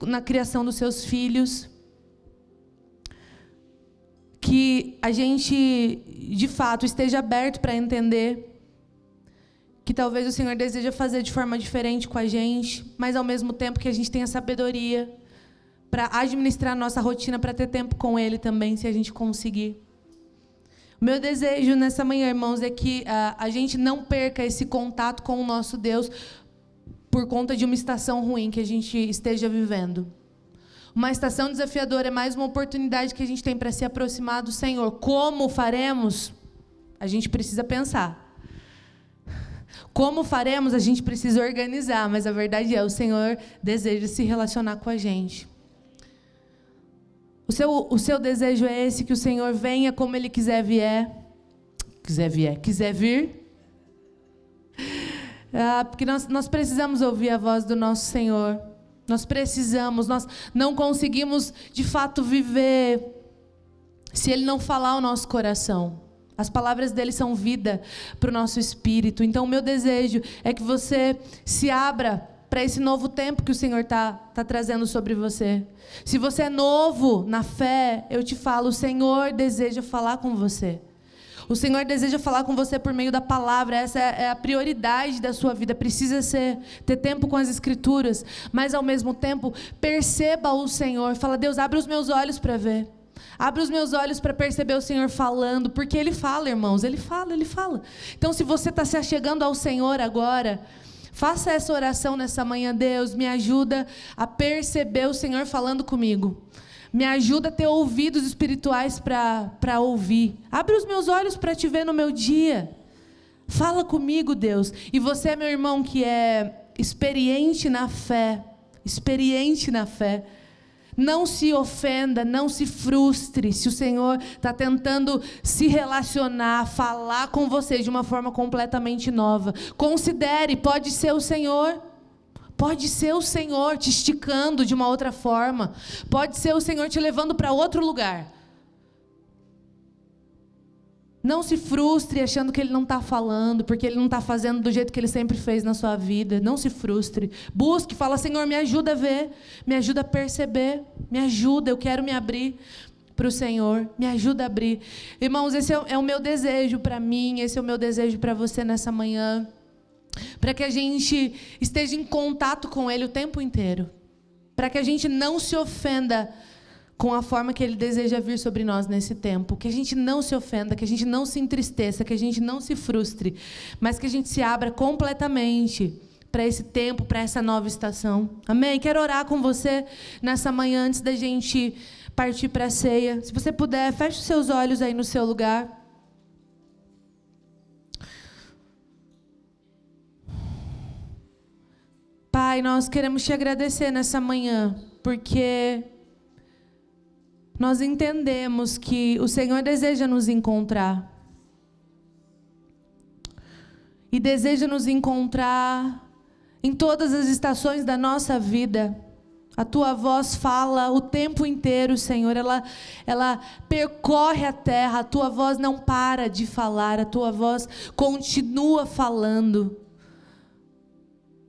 na criação dos seus filhos. Que a gente, de fato, esteja aberto para entender que talvez o Senhor deseja fazer de forma diferente com a gente, mas ao mesmo tempo que a gente tenha sabedoria para administrar a nossa rotina, para ter tempo com Ele também, se a gente conseguir. O meu desejo nessa manhã, irmãos, é que a gente não perca esse contato com o nosso Deus por conta de uma estação ruim que a gente esteja vivendo. Uma estação desafiadora é mais uma oportunidade que a gente tem para se aproximar do Senhor. Como faremos? A gente precisa pensar. Como faremos? A gente precisa organizar, mas a verdade é, o Senhor deseja se relacionar com a gente. O seu desejo é esse, que o Senhor venha como Ele quiser vir. Porque nós precisamos ouvir a voz do nosso Senhor. Nós não conseguimos, de fato, viver se Ele não falar ao nosso coração. As palavras dele são vida para o nosso espírito. Então, o meu desejo é que você se abra para esse novo tempo que o Senhor está trazendo sobre você. Se você é novo na fé, eu te falo, o Senhor deseja falar com você. O Senhor deseja falar com você por meio da palavra. Essa é a prioridade da sua vida. Precisa ter tempo com as Escrituras, mas ao mesmo tempo, perceba o Senhor. Fala, Deus, abre os meus olhos para ver. Abre os meus olhos para perceber o Senhor falando, porque Ele fala, irmãos, Ele fala. Então, se você está se achegando ao Senhor agora, faça essa oração nessa manhã. Deus, me ajuda a perceber o Senhor falando comigo. Me ajuda a ter ouvidos espirituais para ouvir. Abre os meus olhos para te ver no meu dia. Fala comigo, Deus. E você, meu irmão, que é experiente na fé, não se ofenda, não se frustre se o Senhor está tentando se relacionar, falar com você de uma forma completamente nova. Considere, pode ser o Senhor. Pode ser o Senhor te esticando de uma outra forma. Pode ser o Senhor te levando para outro lugar. Não se frustre achando que Ele não está falando, porque Ele não está fazendo do jeito que Ele sempre fez na sua vida. Não se frustre. Busque, fala, Senhor, me ajuda a ver, me ajuda a perceber, me ajuda, eu quero me abrir para o Senhor, me ajuda a abrir. Irmãos, esse é o meu desejo para mim, esse é o meu desejo para você nessa manhã. Para que a gente esteja em contato com Ele o tempo inteiro. Para que a gente não se ofenda com a forma que Ele deseja vir sobre nós nesse tempo. Que a gente não se ofenda, que a gente não se entristeça, que a gente não se frustre. Mas que a gente se abra completamente para esse tempo, para essa nova estação. Amém? Quero orar com você nessa manhã antes da gente partir para a ceia. Se você puder, feche os seus olhos aí no seu lugar. Pai, nós queremos te agradecer nessa manhã, porque nós entendemos que o Senhor deseja nos encontrar. E deseja nos encontrar em todas as estações da nossa vida. A Tua voz fala o tempo inteiro, Senhor. Ela percorre a terra. A Tua voz não para de falar. A Tua voz continua falando.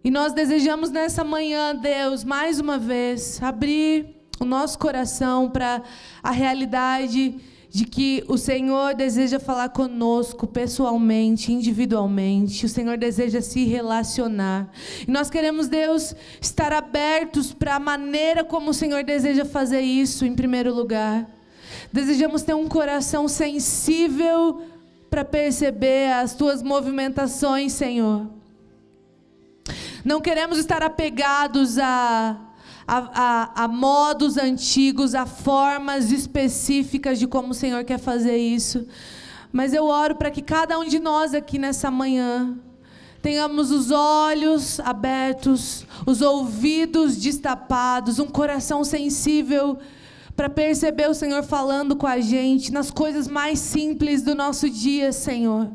E nós desejamos nessa manhã, Deus, mais uma vez, abrir o nosso coração para a realidade de que o Senhor deseja falar conosco pessoalmente, individualmente. O Senhor deseja se relacionar. E nós queremos, Deus, estar abertos para a maneira como o Senhor deseja fazer isso, em primeiro lugar. Desejamos ter um coração sensível para perceber as Tuas movimentações, Senhor. Não queremos estar apegados a modos antigos, a formas específicas de como o Senhor quer fazer isso. Mas eu oro para que cada um de nós aqui nessa manhã tenhamos os olhos abertos, os ouvidos destapados, um coração sensível para perceber o Senhor falando com a gente nas coisas mais simples do nosso dia, Senhor.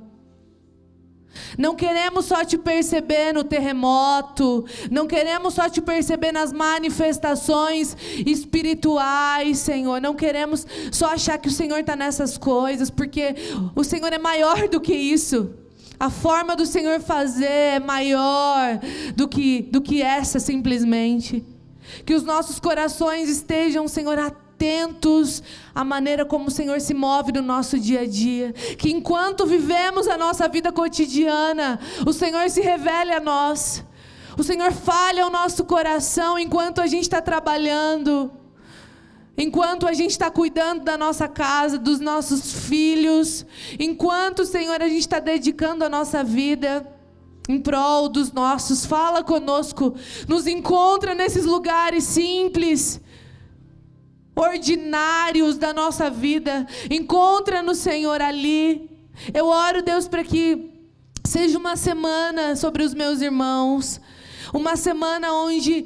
Não queremos só te perceber no terremoto, não queremos só te perceber nas manifestações espirituais, Senhor. Não queremos só achar que o Senhor está nessas coisas, porque o Senhor é maior do que isso. A forma do Senhor fazer é maior do que essa simplesmente. Que os nossos corações estejam, Senhor, atentos à maneira como o Senhor se move no nosso dia a dia. Que enquanto vivemos a nossa vida cotidiana, o Senhor se revele a nós. O Senhor fale ao nosso coração enquanto a gente está trabalhando. Enquanto a gente está cuidando da nossa casa, dos nossos filhos. Enquanto, Senhor, a gente está dedicando a nossa vida em prol dos nossos. Fala conosco. Nos encontra nesses lugares simples, ordinários da nossa vida. Encontra-nos, Senhor, ali. Eu oro, Deus, para que seja uma semana sobre os meus irmãos, uma semana onde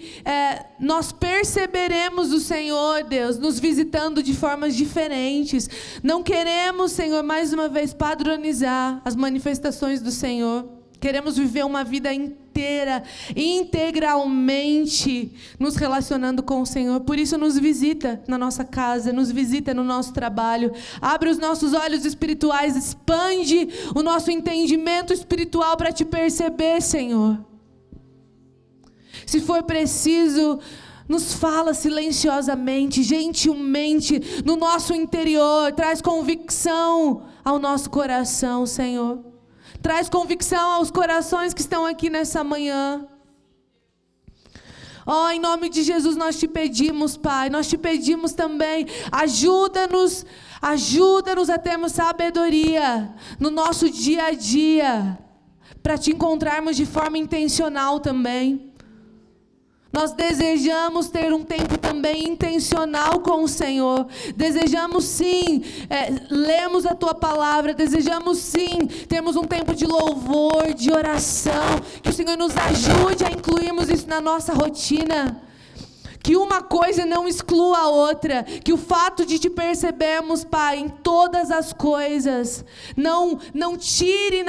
nós perceberemos o Senhor, Deus, nos visitando de formas diferentes. Não queremos, Senhor, mais uma vez padronizar as manifestações do Senhor. Queremos viver uma vida inteira, integralmente, nos relacionando com o Senhor. Por isso, nos visita na nossa casa, nos visita no nosso trabalho. Abre os nossos olhos espirituais, expande o nosso entendimento espiritual para te perceber, Senhor. Se for preciso, nos fala silenciosamente, gentilmente, no nosso interior. Traz convicção ao nosso coração, Senhor. Traz convicção aos corações que estão aqui nessa manhã. Oh, em nome de Jesus nós te pedimos, Pai. Nós te pedimos também, ajuda-nos a termos sabedoria no nosso dia a dia, para te encontrarmos de forma intencional também. Nós desejamos ter um tempo também intencional com o Senhor. Desejamos sim, lermos a Tua palavra. Desejamos sim, termos um tempo de louvor, de oração. Que o Senhor nos ajude a incluirmos isso na nossa rotina. Que uma coisa não exclua a outra. Que o fato de te percebermos, Pai, em todas as coisas, não tire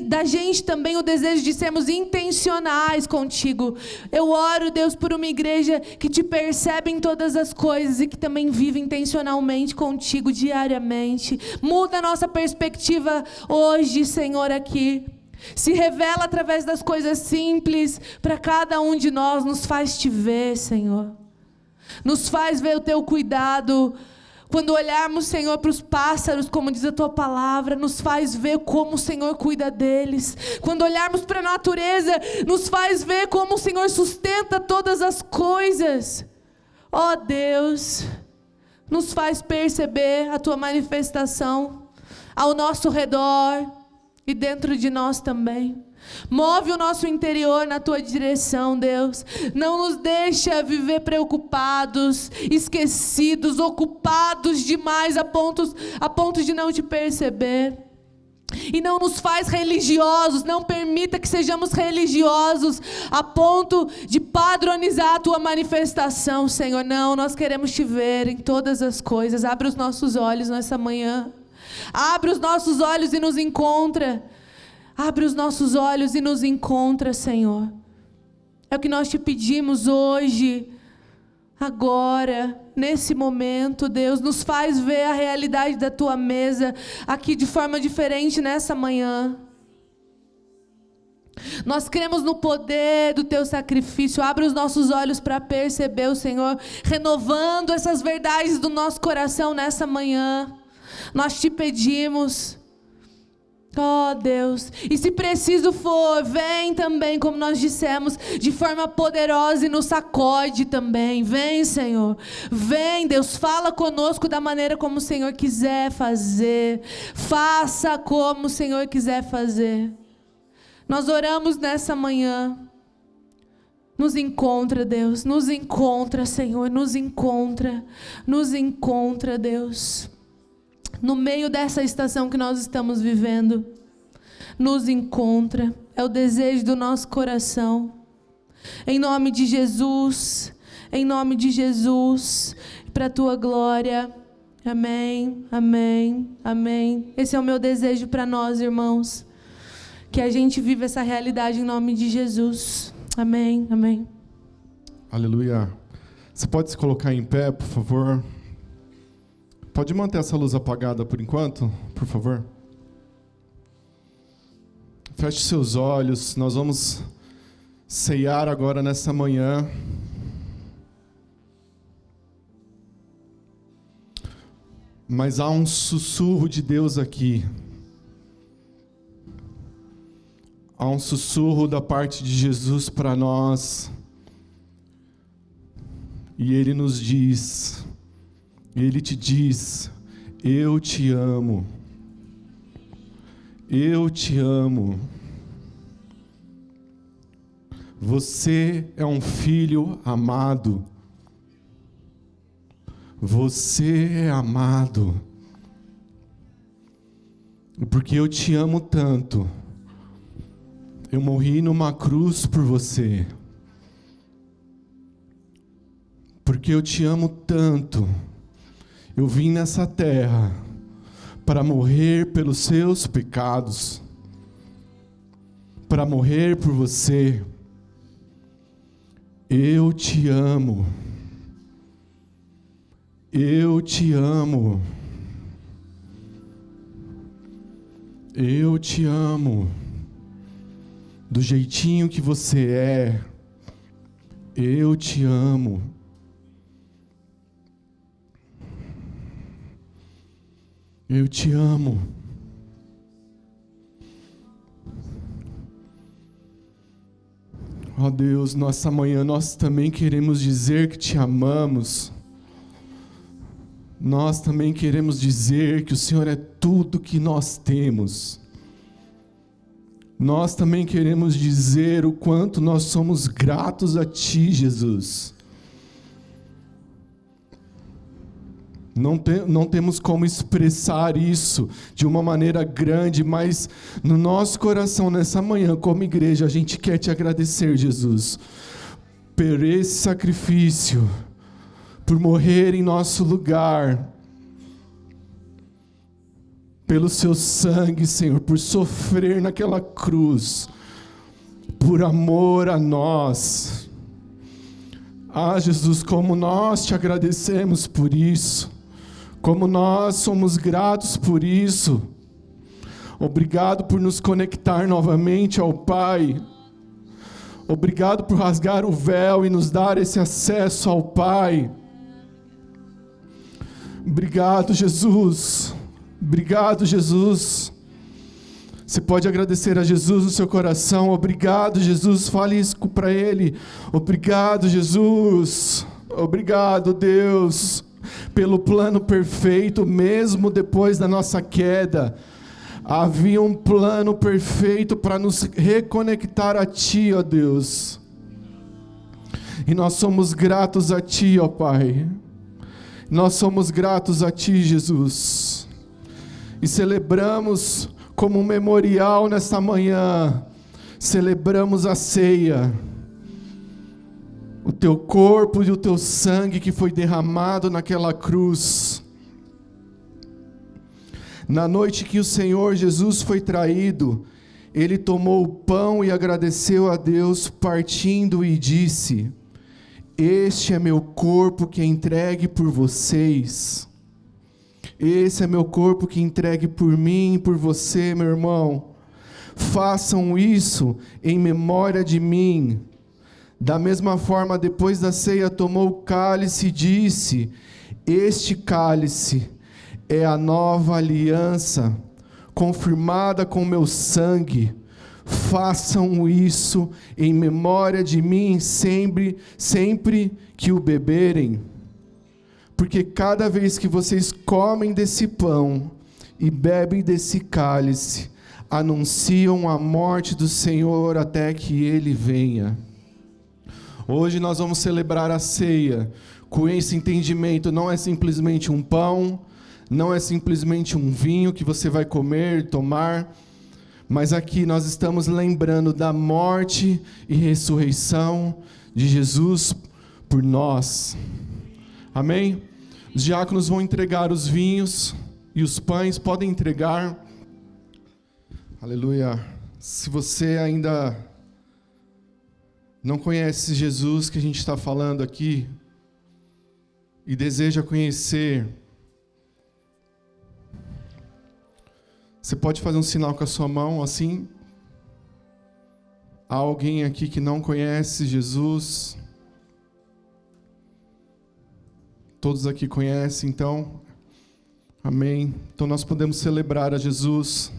da gente também o desejo de sermos intencionais contigo. Eu oro, Deus, por uma igreja que te percebe em todas as coisas e que também vive intencionalmente contigo diariamente. Muda a nossa perspectiva hoje, Senhor, aqui. Se revela através das coisas simples para cada um de nós, nos faz te ver, Senhor. Nos faz ver o teu cuidado. Quando olharmos, Senhor, para os pássaros, como diz a tua palavra, nos faz ver como o Senhor cuida deles. Quando olharmos para a natureza, nos faz ver como o Senhor sustenta todas as coisas. Ó Deus, nos faz perceber a tua manifestação ao nosso redor e dentro de nós também. Move o nosso interior na tua direção, Deus. Não nos deixa viver preocupados, esquecidos, ocupados demais a ponto de não te perceber. E não nos faz religiosos, não permita que sejamos religiosos a ponto de padronizar a tua manifestação, Senhor. Não, nós queremos te ver em todas as coisas. Abre os nossos olhos nessa manhã. Abre os nossos olhos e nos encontra. Abre os nossos olhos e nos encontra, Senhor. É o que nós te pedimos hoje, agora, nesse momento, Deus. Nos faz ver a realidade da tua mesa aqui de forma diferente nessa manhã. Nós cremos no poder do teu sacrifício. Abre os nossos olhos para perceber o Senhor renovando essas verdades do nosso coração nessa manhã. Nós te pedimos, ó Deus, e se preciso for, vem também, como nós dissemos, de forma poderosa e nos sacode também. Vem, Senhor, vem, Deus, fala conosco da maneira como o Senhor quiser fazer. Faça como o Senhor quiser fazer. Nós oramos nessa manhã. Nos encontra, Deus, nos encontra, Senhor, nos encontra, Deus. No meio dessa estação que nós estamos vivendo, nos encontra. É o desejo do nosso coração. Em nome de Jesus, para a tua glória. Amém, amém, amém. Esse é o meu desejo para nós, irmãos. Que a gente viva essa realidade em nome de Jesus. Amém, amém. Aleluia. Você pode se colocar em pé, por favor? Pode manter essa luz apagada por enquanto, por favor? Feche seus olhos, nós vamos ceiar agora nessa manhã. Mas há um sussurro de Deus aqui. Há um sussurro da parte de Jesus para nós. E Ele nos diz... Ele te diz, eu te amo, eu te amo. Você é um filho amado, você é amado, porque eu te amo tanto, eu morri numa cruz por você, porque eu te amo tanto. Eu vim nessa terra para morrer pelos seus pecados, para morrer por você. Eu te amo. Eu te amo. Eu te amo. Do jeitinho que você é. Eu te amo. Eu te amo. Ó Deus, nessa manhã nós também queremos dizer que te amamos. Nós também queremos dizer que o Senhor é tudo que nós temos. nós também queremos dizer o quanto nós somos gratos a Ti, Jesus. Não temos como expressar isso de uma maneira grande, mas no nosso coração, nessa manhã, como igreja, a gente quer Te agradecer, Jesus, por esse sacrifício, por morrer em nosso lugar, pelo Seu sangue, Senhor, por sofrer naquela cruz, por amor a nós. Ah, Jesus, como nós Te agradecemos por isso, como nós somos gratos por isso. Obrigado por nos conectar novamente ao Pai. Obrigado por rasgar o véu e nos dar esse acesso ao Pai. Obrigado, Jesus. Obrigado, Jesus. Você pode agradecer a Jesus no seu coração. Obrigado, Jesus. Fale isso para Ele. Obrigado, Jesus. Obrigado, Deus, pelo plano perfeito, mesmo depois da nossa queda. Havia um plano perfeito para nos reconectar a Ti, ó Deus. E nós somos gratos a Ti, ó Pai. Nós somos gratos a Ti, Jesus. E celebramos como um memorial nesta manhã. Celebramos a ceia. O Teu corpo e o Teu sangue que foi derramado naquela cruz. Na noite que o Senhor Jesus foi traído, Ele tomou o pão e agradeceu a Deus, partindo e disse: Este é meu corpo que é entregue por vocês. Esse é meu corpo que é entregue por mim e por você, meu irmão. Façam isso em memória de mim. Da mesma forma, depois da ceia, tomou o cálice e disse: Este cálice é a nova aliança, confirmada com meu sangue. Façam isso em memória de mim sempre que o beberem. Porque cada vez que vocês comem desse pão e bebem desse cálice, anunciam a morte do Senhor até que Ele venha. Hoje nós vamos celebrar a ceia com esse entendimento. Não é simplesmente um pão, não é simplesmente um vinho que você vai comer e tomar, mas aqui nós estamos lembrando da morte e ressurreição de Jesus por nós. Amém? Os diáconos vão entregar os vinhos e os pães, podem entregar. Aleluia. Se você ainda não conhece Jesus que a gente está falando aqui e deseja conhecer, você pode fazer um sinal com a sua mão assim. Há alguém aqui que não conhece Jesus? Todos aqui conhecem, então? Amém. Então nós podemos celebrar a Jesus,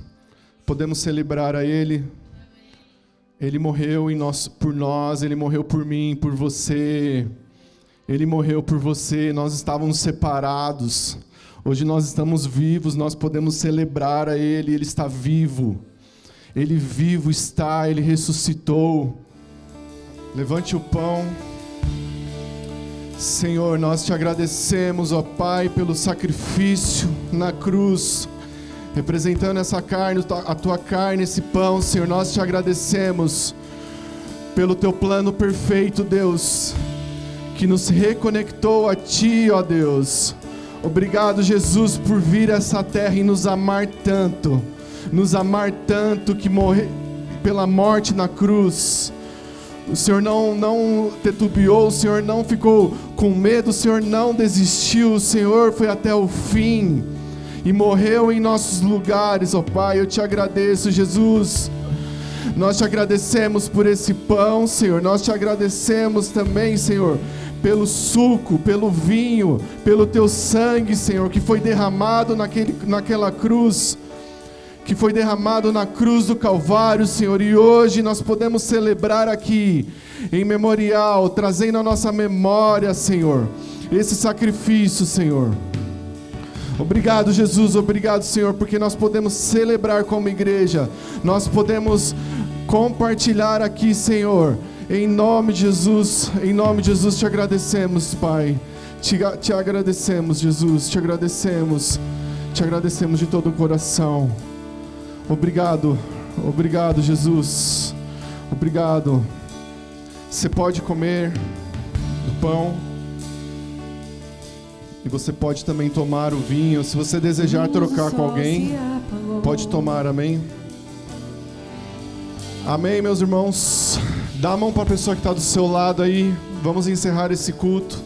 podemos celebrar a Ele. Ele morreu por nós, Ele morreu por mim, por você. Ele morreu por você, nós estávamos separados. Hoje nós estamos vivos, nós podemos celebrar a Ele, Ele está vivo. Ele vivo está, Ele ressuscitou. Levante o pão. Senhor, nós Te agradecemos, ó Pai, pelo sacrifício na cruz, representando essa carne, a Tua carne, esse pão, Senhor. Nós Te agradecemos pelo Teu plano perfeito, Deus, que nos reconectou a Ti, ó Deus. Obrigado, Jesus, por vir a essa terra e nos amar tanto que morrer pela morte na cruz. O Senhor não titubeou, o Senhor não ficou com medo, o Senhor não desistiu, o Senhor foi até o fim e morreu em nossos lugares, ó Pai. Eu Te agradeço, Jesus. Nós Te agradecemos por esse pão, Senhor. Nós Te agradecemos também, Senhor, pelo suco, pelo vinho, pelo Teu sangue, Senhor, que foi derramado naquela cruz, que foi derramado na cruz do Calvário, Senhor. E hoje nós podemos celebrar aqui, em memorial, trazendo à nossa memória, Senhor, esse sacrifício, Senhor. Obrigado, Jesus, obrigado, Senhor, porque nós podemos celebrar como igreja, nós podemos compartilhar aqui, Senhor, em nome de Jesus, te agradecemos, Pai, te agradecemos, Jesus, te agradecemos de todo o coração. Obrigado, Jesus, obrigado. Você pode comer do pão e você pode também tomar o vinho. Se você desejar trocar com alguém, pode tomar, amém? Amém, meus irmãos. Dá a mão para a pessoa que está do seu lado aí. Vamos encerrar esse culto.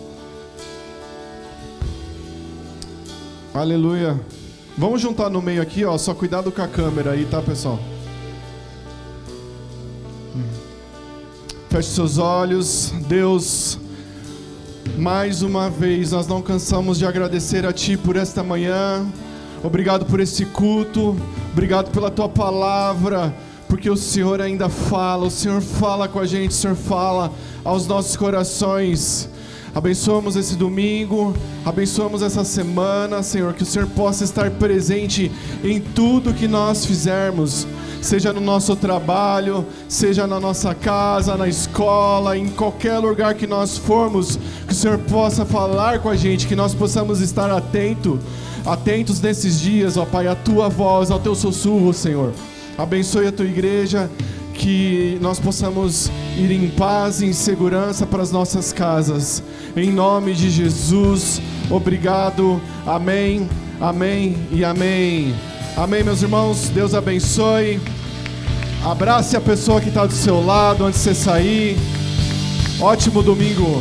Aleluia. Vamos juntar no meio aqui, ó. Só cuidado com a câmera aí, tá, pessoal? Feche seus olhos. Deus, mais uma vez, nós não cansamos de agradecer a Ti por esta manhã. Obrigado por esse culto. Obrigado pela Tua palavra, porque o Senhor ainda fala. O Senhor fala com a gente, o Senhor fala aos nossos corações. Abençoamos esse domingo, abençoamos essa semana, Senhor, que o Senhor possa estar presente em tudo que nós fizermos, seja no nosso trabalho, seja na nossa casa, na escola, em qualquer lugar que nós formos, que o Senhor possa falar com a gente, que nós possamos estar atentos nesses dias, ó Pai, à Tua voz, ao Teu sussurro, Senhor. Abençoe a Tua igreja, que nós possamos ir em paz e em segurança para as nossas casas. Em nome de Jesus, obrigado. Amém, amém e amém. Amém, meus irmãos. Deus abençoe. Abrace a pessoa que está do seu lado antes de você sair. Ótimo domingo.